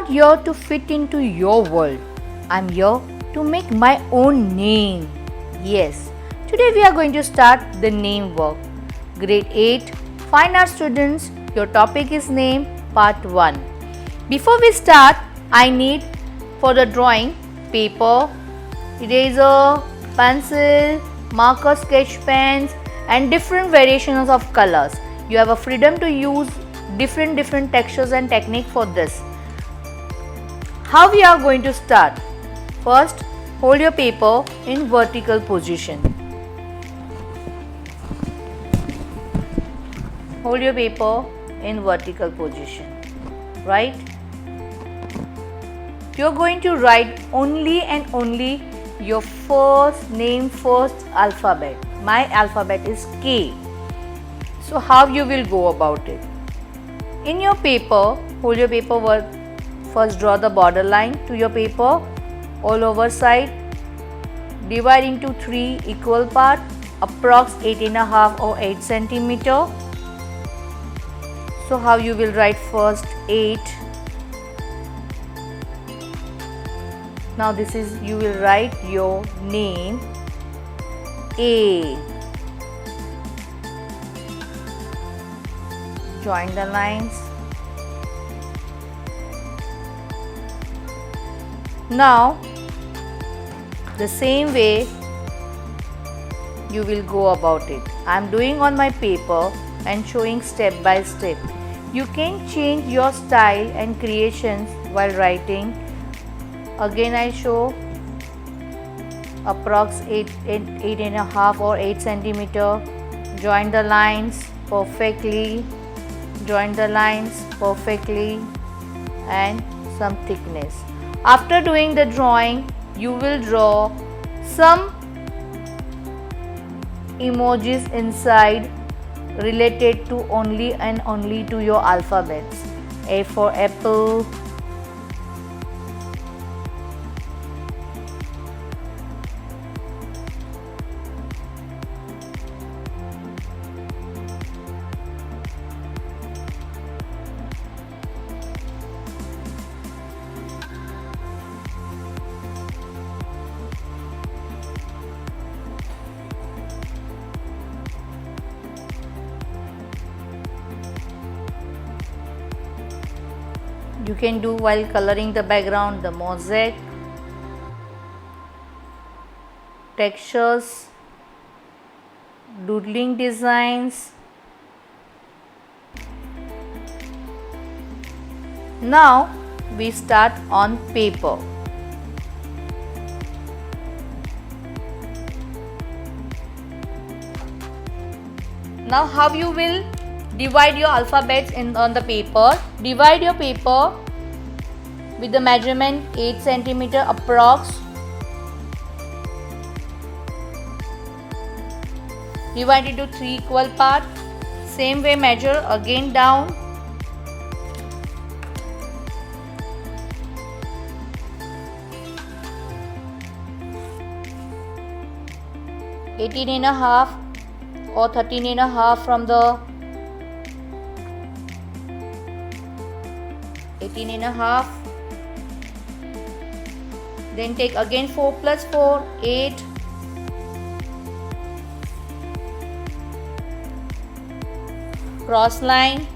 not here to fit into your world. I'm here to make my own name. Yes, today we are going to start the name work. Grade 8 Fine Art students, your topic is name part 1. Before we start, I need for the drawing paper, eraser, pencil, marker, sketch pens and different variations of colors. You have a freedom to use different textures and technique for this. How we are going to start? First, hold your paper in vertical position. Hold your paper in vertical position, right? You are going to write only and only your first name, first alphabet. My alphabet is K. So how you will go about it? In your paper, hold your paper, first draw the border line to your paper, all over side, divide into 3 equal parts, approx 8.5 or 8 centimeter. So how you will write first 8. Now this is, you will write your name A. Join the lines. Now the same way you will go about it. I am doing on my paper and showing step by step. You can change your style and creations while writing. Again I show approx 8.5 or 8 centimeter. Join the lines perfectly. Join the lines perfectly and some thickness. After doing the drawing, you will draw some emojis inside related to only and only to your alphabets. A for apple, you can do while coloring the background, the mosaic, textures, doodling designs. Now we start on paper. Now how you will divide your alphabets on the paper. Divide your paper with the measurement 8 centimeter approx. Divide into 3 equal parts. Same way measure again down. (18.5) or 13.5 from the 18.5. Then take again 4 plus 4, 8. Cross line.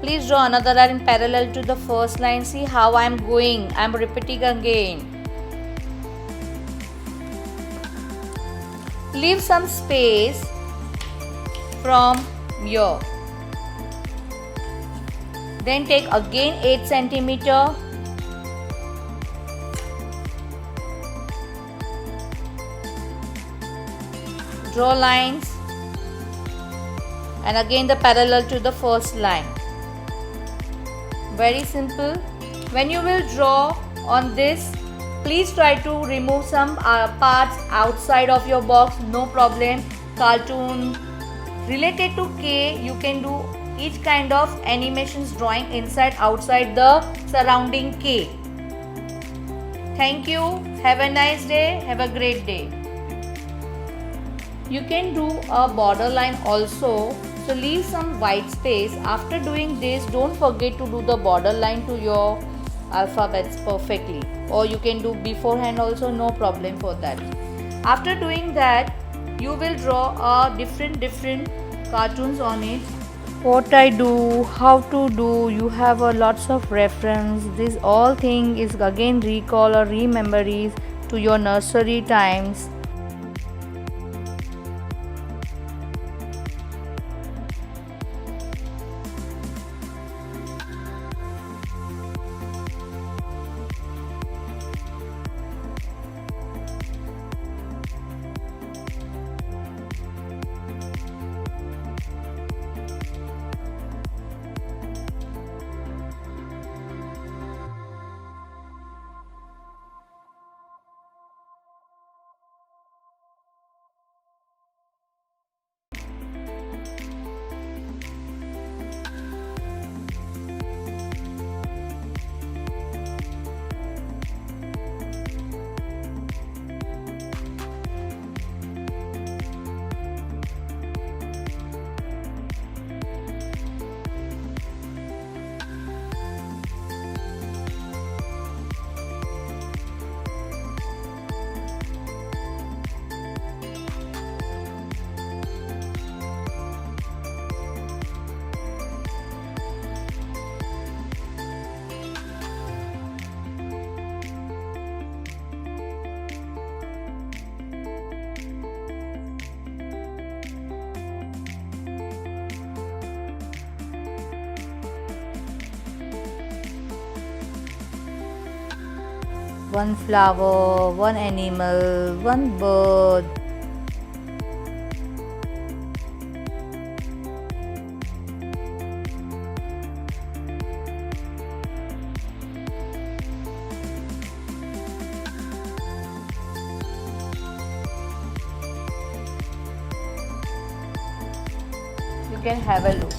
Please draw another line parallel to the first line. See how I am going. I am repeating again. Leave some space from here. Then take again 8 centimeter. Draw lines and again the parallel to the first line. Very simple. When you will draw on this, please try to remove some parts outside of your box. No problem. Cartoon related to K, you can do each kind of animations drawing inside outside the surrounding K. Thank you. Have a nice day. Have a great day. You can do a border line also. So leave some white space. After doing this, don't forget to do the border line to your alphabets perfectly, or you can do beforehand also, no problem for that. After doing that, you will draw different cartoons on it. What I do, how to do, you have a lots of reference. This all thing is again recall or rememories to your nursery times. One flower, one animal, one bird. You can have a look.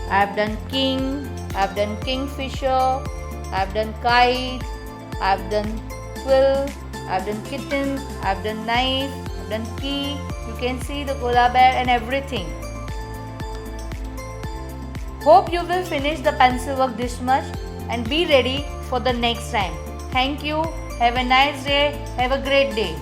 I have done king, I have done kingfisher, I have done kite, I have done quill, I have done kitten, I have done knife, I have done key. You can see the polar bear and everything. Hope you will finish the pencil work this much and be ready for the next time. Thank you. Have a nice day. Have a great day.